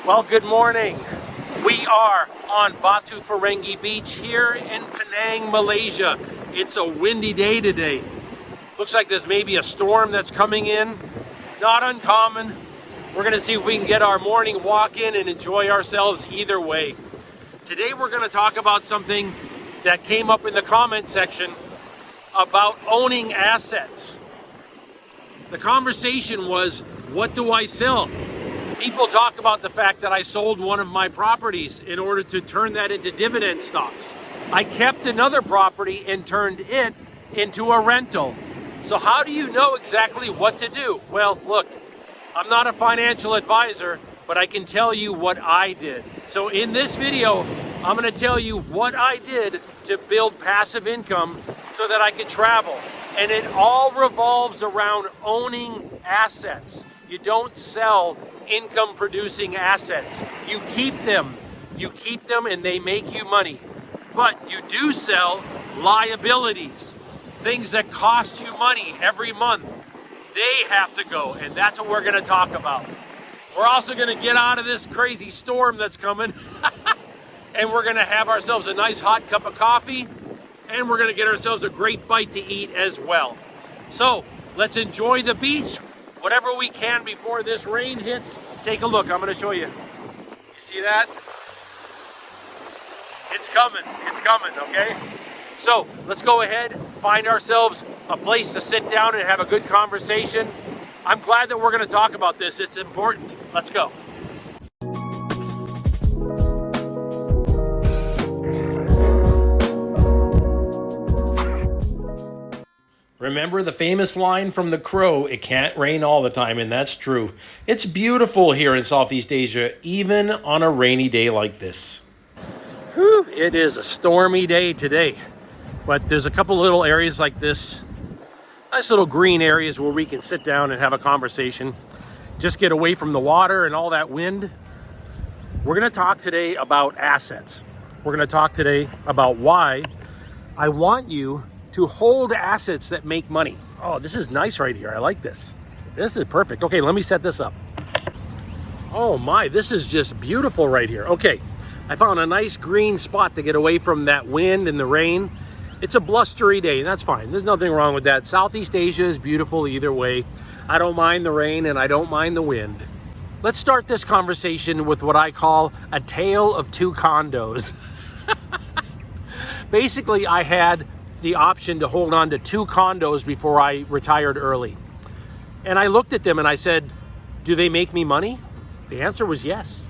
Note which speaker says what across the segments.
Speaker 1: Well, good morning. We are on Batu Ferengi Beach here in Penang, Malaysia. It's a windy day today. Looks like there's maybe a storm that's coming in. Not uncommon. We're gonna see if we can get our morning walk in and enjoy ourselves either way. Today we're gonna talk about something that came up in the comment section about owning assets. The conversation was, what do I sell? People talk about the fact that I sold one of my properties in order to turn that into dividend stocks. I kept another property and turned it into a rental. So how do you know exactly what to do? Well, look, I'm not a financial advisor, but I can tell you what I did. So in this video, I'm gonna tell you what I did to build passive income so that I could travel. And it all revolves around owning assets. You don't sell income producing assets. You keep them and they make you money. But you do sell liabilities, things that cost you money every month. They have to go, and that's what we're gonna talk about. We're also gonna get out of this crazy storm that's coming and we're gonna have ourselves a nice hot cup of coffee and we're gonna get ourselves a great bite to eat as well. So let's enjoy the beach, whatever we can before this rain hits. Take a look, I'm gonna show you. You see that? It's coming, okay? So let's go ahead, find ourselves a place to sit down and have a good conversation. I'm glad that we're gonna talk about this, it's important. Let's go. Remember the famous line from The Crow, it can't rain all the time, and that's true. It's beautiful here in Southeast Asia, even on a rainy day like this. Whew, it is a stormy day today, but there's a couple little areas like this, nice little green areas where we can sit down and have a conversation, just get away from the water and all that wind. We're gonna talk today about assets. We're gonna talk today about why I want you to hold assets that make money. Oh, this is nice right here. I like this. This is perfect. Okay, let me set this up. Oh my, this is just beautiful right here. Okay, I found a nice green spot to get away from that wind and the rain. It's a blustery day, and that's fine. There's nothing wrong with that. Southeast Asia is beautiful either way. I don't mind the rain and I don't mind the wind. Let's start this conversation with what I call a tale of two condos. Basically, I had the option to hold on to two condos before I retired early. And I looked at them and I said, do they make me money? The answer was yes.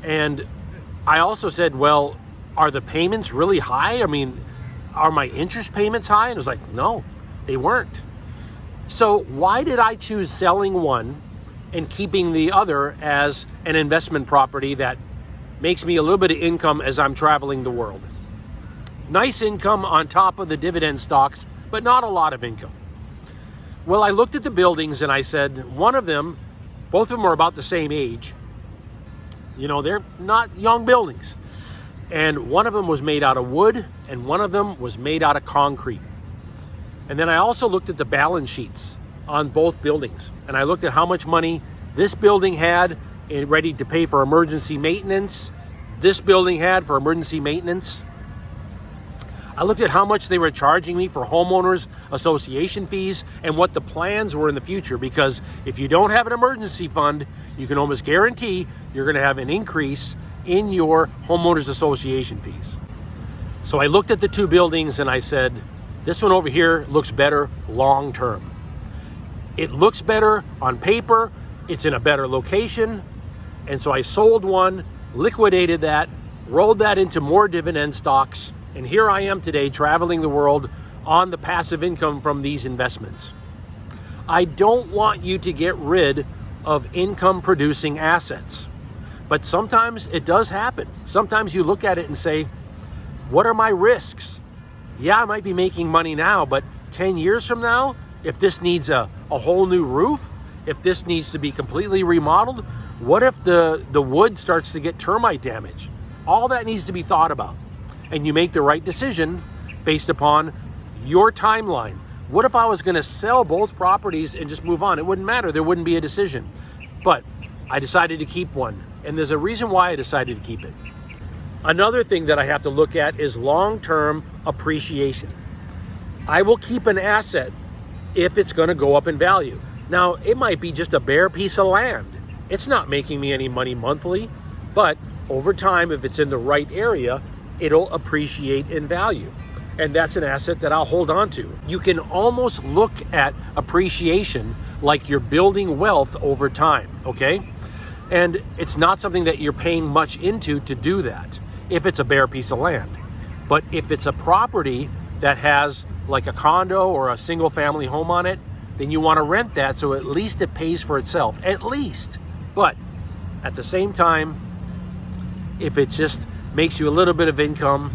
Speaker 1: And I also said, well, are the payments really high? I mean, are my interest payments high? And it was like, no, they weren't. So why did I choose selling one and keeping the other as an investment property that makes me a little bit of income as I'm traveling the world? Nice income on top of the dividend stocks, but not a lot of income. Well, I looked at the buildings and I said, one of them, both of them are about the same age. You know, they're not young buildings. And one of them was made out of wood and one of them was made out of concrete. And then I also looked at the balance sheets on both buildings. And I looked at how much money this building had ready to pay for emergency maintenance. This building had for emergency maintenance. I looked at how much they were charging me for homeowners association fees and what the plans were in the future, because if you don't have an emergency fund, you can almost guarantee you're going to have an increase in your homeowners association fees. So I looked at the two buildings and I said, this one over here looks better long term. It looks better on paper, it's in a better location, and so I sold one, liquidated that, rolled that into more dividend stocks, and here I am today traveling the world on the passive income from these investments. I don't want you to get rid of income producing assets, but sometimes it does happen. Sometimes you look at it and say, what are my risks? Yeah, I might be making money now, but 10 years from now, if this needs a whole new roof, if this needs to be completely remodeled, what if the wood starts to get termite damage? All that needs to be thought about. And you make the right decision based upon your timeline. What if I was going to sell both properties and just move on? It wouldn't matter. There wouldn't be a decision. But I decided to keep one. And there's a reason why I decided to keep it. Another thing that I have to look at is long-term appreciation. I will keep an asset if it's going to go up in value. Now, it might be just a bare piece of land. It's not making me any money monthly, but over time, if it's in the right area, it'll appreciate in value. And that's an asset that I'll hold on to. You can almost look at appreciation like you're building wealth over time, okay? And it's not something that you're paying much into to do that if it's a bare piece of land. But if it's a property that has like a condo or a single family home on it, then you want to rent that so at least it pays for itself, at least. But at the same time, if it just makes you a little bit of income,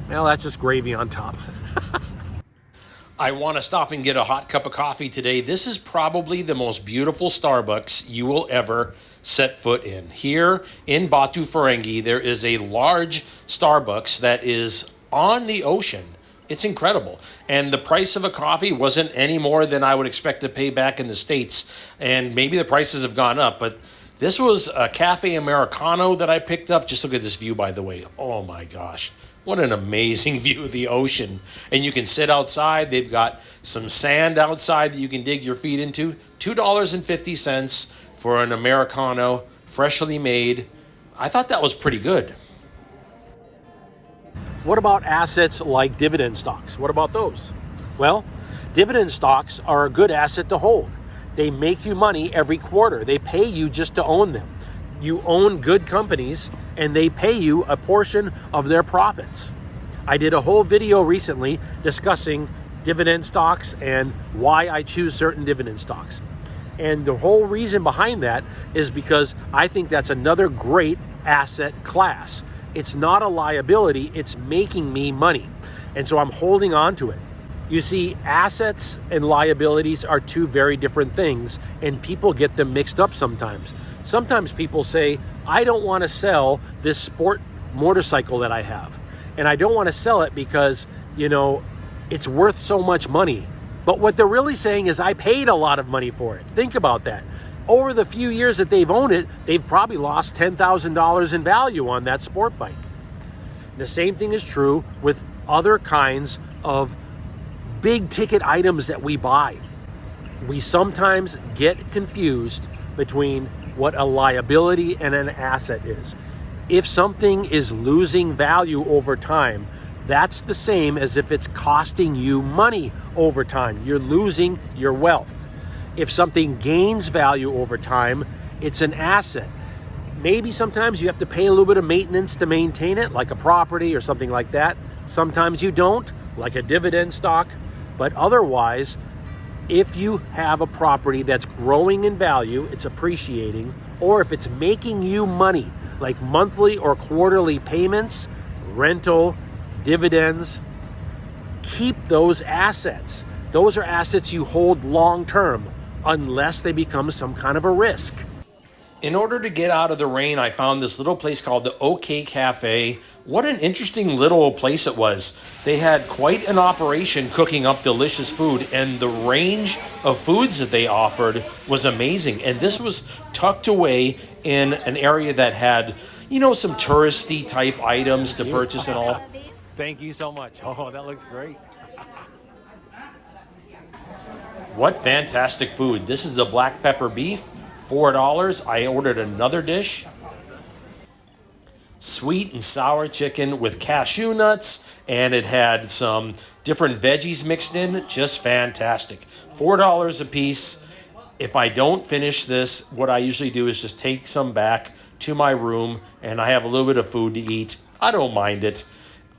Speaker 1: well, that's just gravy on top. I want to stop and get a hot cup of coffee today. This is probably the most beautiful Starbucks you will ever set foot in. Here in Batu Ferengi, there is a large Starbucks that is on the ocean. It's incredible. And the price of a coffee wasn't any more than I would expect to pay back in the States. And maybe the prices have gone up, but this was a Cafe Americano that I picked up. Just look at this view, by the way. Oh my gosh. What an amazing view of the ocean. And you can sit outside. They've got some sand outside that you can dig your feet into. $2.50 for an Americano, freshly made. I thought that was pretty good. What about assets like dividend stocks? What about those? Well, dividend stocks are a good asset to hold. They make you money every quarter. They pay you just to own them. You own good companies and they pay you a portion of their profits. I did a whole video recently discussing dividend stocks and why I choose certain dividend stocks. And the whole reason behind that is because I think that's another great asset class. It's not a liability, it's making me money. And so I'm holding on to it. You see, assets and liabilities are two very different things, and people get them mixed up sometimes. Sometimes people say, I don't want to sell this sport motorcycle that I have. And I don't want to sell it because, it's worth so much money. But what they're really saying is I paid a lot of money for it. Think about that. Over the few years that they've owned it, they've probably lost $10,000 in value on that sport bike. The same thing is true with other kinds of big ticket items that we buy. We sometimes get confused between what a liability and an asset is. If something is losing value over time, that's the same as if it's costing you money over time. You're losing your wealth. If something gains value over time, it's an asset. Maybe sometimes you have to pay a little bit of maintenance to maintain it, like a property or something like that. Sometimes you don't, like a dividend stock. But otherwise, if you have a property that's growing in value, it's appreciating, or if it's making you money, like monthly or quarterly payments, rental, dividends, keep those assets. Those are assets you hold long term, unless they become some kind of a risk. In order to get out of the rain, I found this little place called the OK Cafe. What an interesting little place it was. They had quite an operation cooking up delicious food, and the range of foods that they offered was amazing. And this was tucked away in an area that had, some touristy type items to purchase and all. Thank you so much. Oh, that looks great. What fantastic food. This is the black pepper beef, $4. I ordered another dish. Sweet and sour chicken with cashew nuts, and it had some different veggies mixed in. Just fantastic. $4 a piece. If I don't finish this, what I usually do is just take some back to my room, and I have a little bit of food to eat. I don't mind it.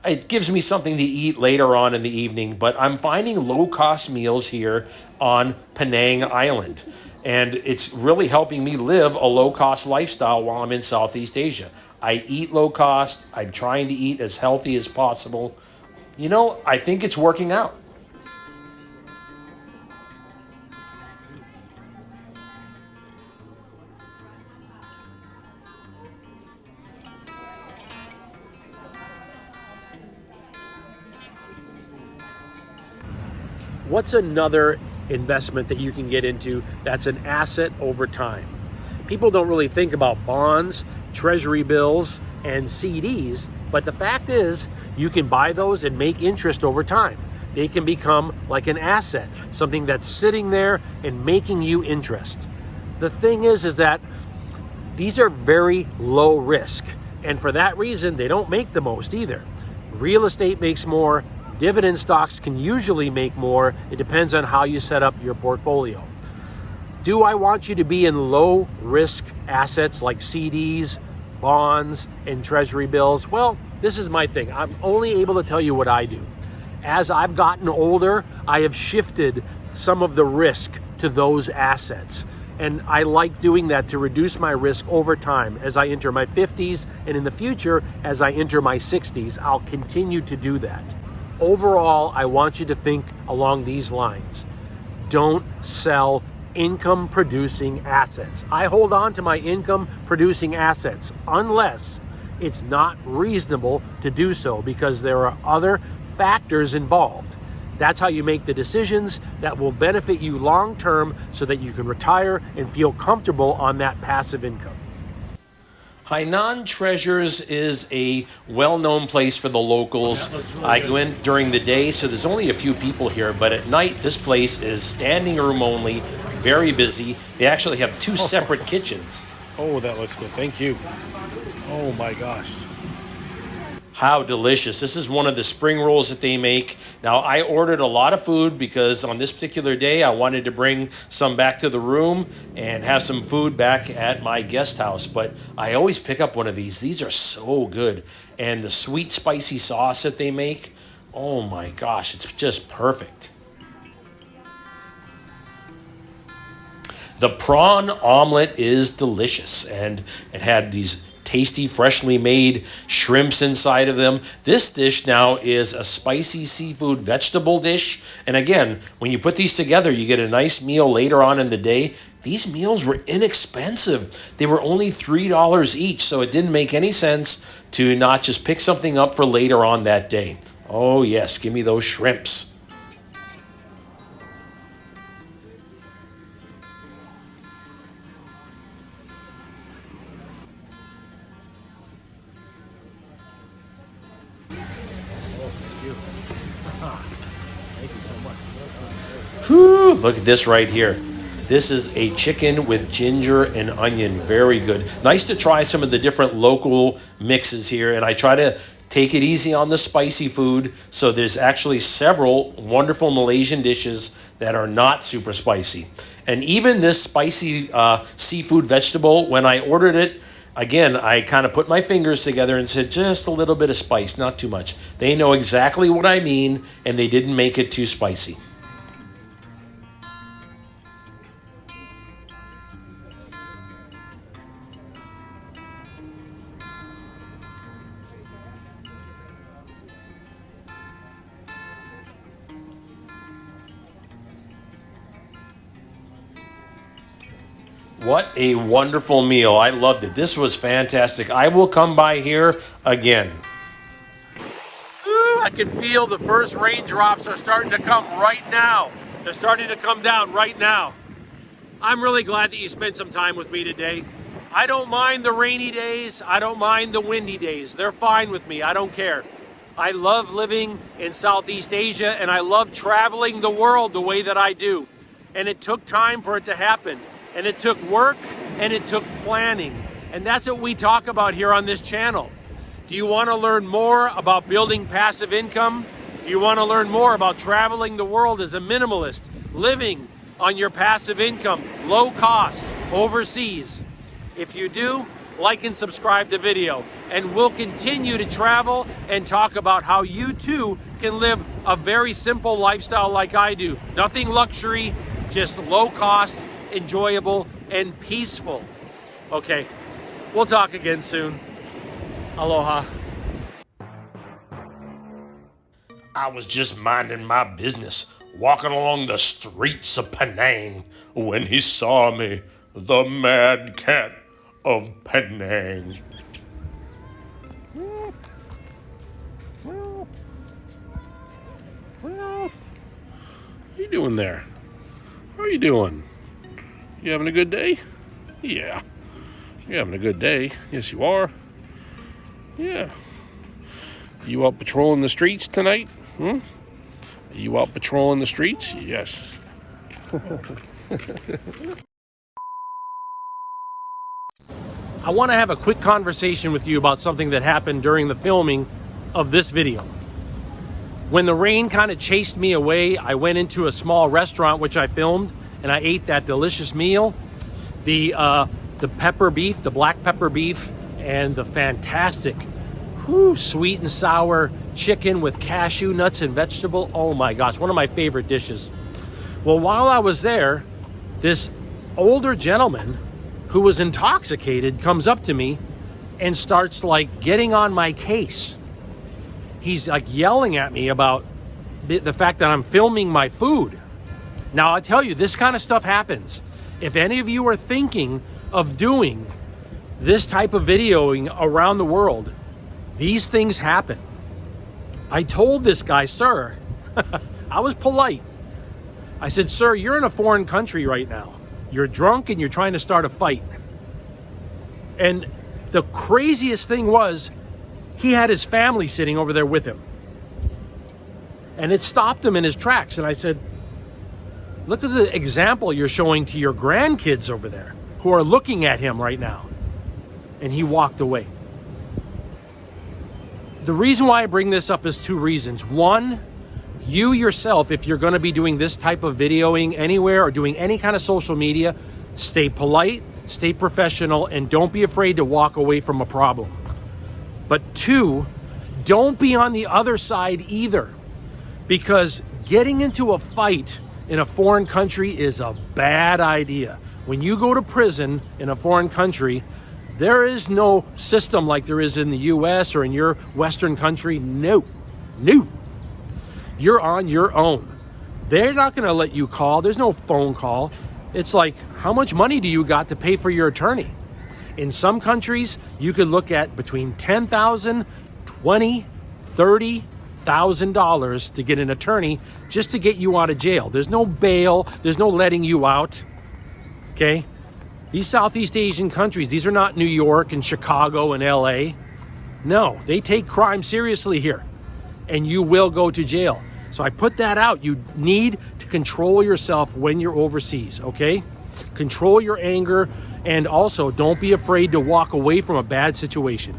Speaker 1: It gives me something to eat later on in the evening, but I'm finding low-cost meals here on Penang Island. And it's really helping me live a low-cost lifestyle while I'm in Southeast Asia. I eat low-cost. I'm trying to eat as healthy as possible. I think it's working out. What's another investment that you can get into that's an asset over time? People don't really think about bonds, treasury bills and CDs, but the fact is you can buy those and make interest over time. They can become like an asset, something that's sitting there and making you interest. The thing is that these are very low risk, and for that reason, they don't make the most either. Real estate makes more. Dividend stocks can usually make more. It depends on how you set up your portfolio. Do I want you to be in low risk assets like CDs, bonds, and treasury bills? Well, this is my thing. I'm only able to tell you what I do. As I've gotten older, I have shifted some of the risk to those assets. And I like doing that to reduce my risk over time. As I enter my 50s and in the future, as I enter my 60s, I'll continue to do that. Overall, I want you to think along these lines. Don't sell income producing assets. I hold on to my income producing assets unless it's not reasonable to do so, because there are other factors involved. That's how you make the decisions that will benefit you long term so that you can retire and feel comfortable on that passive income.
Speaker 2: Hainan Treasures is a well-known place for the locals. I go in during the day, so there's only a few people here, but at night this place is standing room only, very busy. They actually have two separate kitchens.
Speaker 1: Oh, that looks good. Thank you. Oh my gosh.
Speaker 2: How delicious. This is one of the spring rolls that they make. Now, I ordered a lot of food because on this particular day, I wanted to bring some back to the room and have some food back at my guest house. But I always pick up one of these. These are so good. And the sweet, spicy sauce that they make, oh my gosh, it's just perfect. The prawn omelet is delicious, and it had these tasty, freshly made shrimps inside of them. This dish now is a spicy seafood vegetable dish. And again, when you put these together, you get a nice meal later on in the day. These meals were inexpensive. They were only $3 each, so it didn't make any sense to not just pick something up for later on that day. Oh yes, give me those shrimps. Whew, look at this right here. This is a chicken with ginger and onion. Very good. Nice to try some of the different local mixes here, and I try to take it easy on the spicy food. So there's actually several wonderful Malaysian dishes that are not super spicy. And even this spicy seafood vegetable, when I ordered it, again, I kind of put my fingers together and said, just a little bit of spice, not too much. They know exactly what I mean, and they didn't make it too spicy. What a wonderful meal. I loved it. This was fantastic. I will come by here again.
Speaker 1: Ooh, I can feel the first raindrops are starting to come right now. They're starting to come down right now. I'm really glad that you spent some time with me today. I don't mind the rainy days. I don't mind the windy days. They're fine with me. I don't care. I love living in Southeast Asia, and I love traveling the world the way that I do. And it took time for it to happen. And it took work, and it took planning. And that's what we talk about here on this channel. Do you want to learn more about building passive income? Do you want to learn more about traveling the world as a minimalist, living on your passive income, low cost, overseas? If you do, like and subscribe the video. And we'll continue to travel and talk about how you too can live a very simple lifestyle like I do. Nothing luxury, just low cost, enjoyable, and peaceful. Okay, we'll talk again soon. Aloha.
Speaker 2: I was just minding my business, walking along the streets of Penang, when he saw me, the mad cat of Penang.
Speaker 1: Well, what are you doing there? How are you doing? You having a good day? Yeah. You're having a good day. Yes, you are. Yeah. You out patrolling the streets tonight? Are you out patrolling the streets? Yes. I want to have a quick conversation with you about something that happened during the filming of this video. When the rain kind of chased me away, I went into a small restaurant which I filmed, and I ate that delicious meal. The pepper beef, the black pepper beef, and the fantastic sweet and sour chicken with cashew nuts and vegetable. Oh my gosh, one of my favorite dishes. Well, while I was there, this older gentleman who was intoxicated comes up to me and starts like getting on my case. He's like yelling at me about the fact that I'm filming my food. Now, I tell you, this kind of stuff happens. If any of you are thinking of doing this type of videoing around the world, these things happen. I told this guy, sir, I was polite. I said, sir, you're in a foreign country right now. You're drunk and you're trying to start a fight. And the craziest thing was, he had his family sitting over there with him. And it stopped him in his tracks. And I said, look at the example you're showing to your grandkids over there who are looking at him right now. And he walked away. The reason why I bring this up is two reasons. One, you yourself, if you're going to be doing this type of videoing anywhere or doing any kind of social media, stay polite, stay professional, and don't be afraid to walk away from a problem. But two, don't be on the other side either, because getting into a fight in a foreign country is a bad idea. When you go to prison in a foreign country, there is no system like there is in the US or in your Western country. No. You're on your own. They're not going to let you call. There's no phone call. It's like, how much money do you got to pay for your attorney? In some countries, you could look at between $10,000, $20,000, $30,000 to get an attorney just to get you out of jail. There's no bail. There's no letting you out. Okay? These Southeast Asian countries, these are not New York and Chicago and LA. No, they take crime seriously here, and you will go to jail. So I put that out. You need to control yourself when you're overseas, okay? Control your anger, and also don't be afraid to walk away from a bad situation.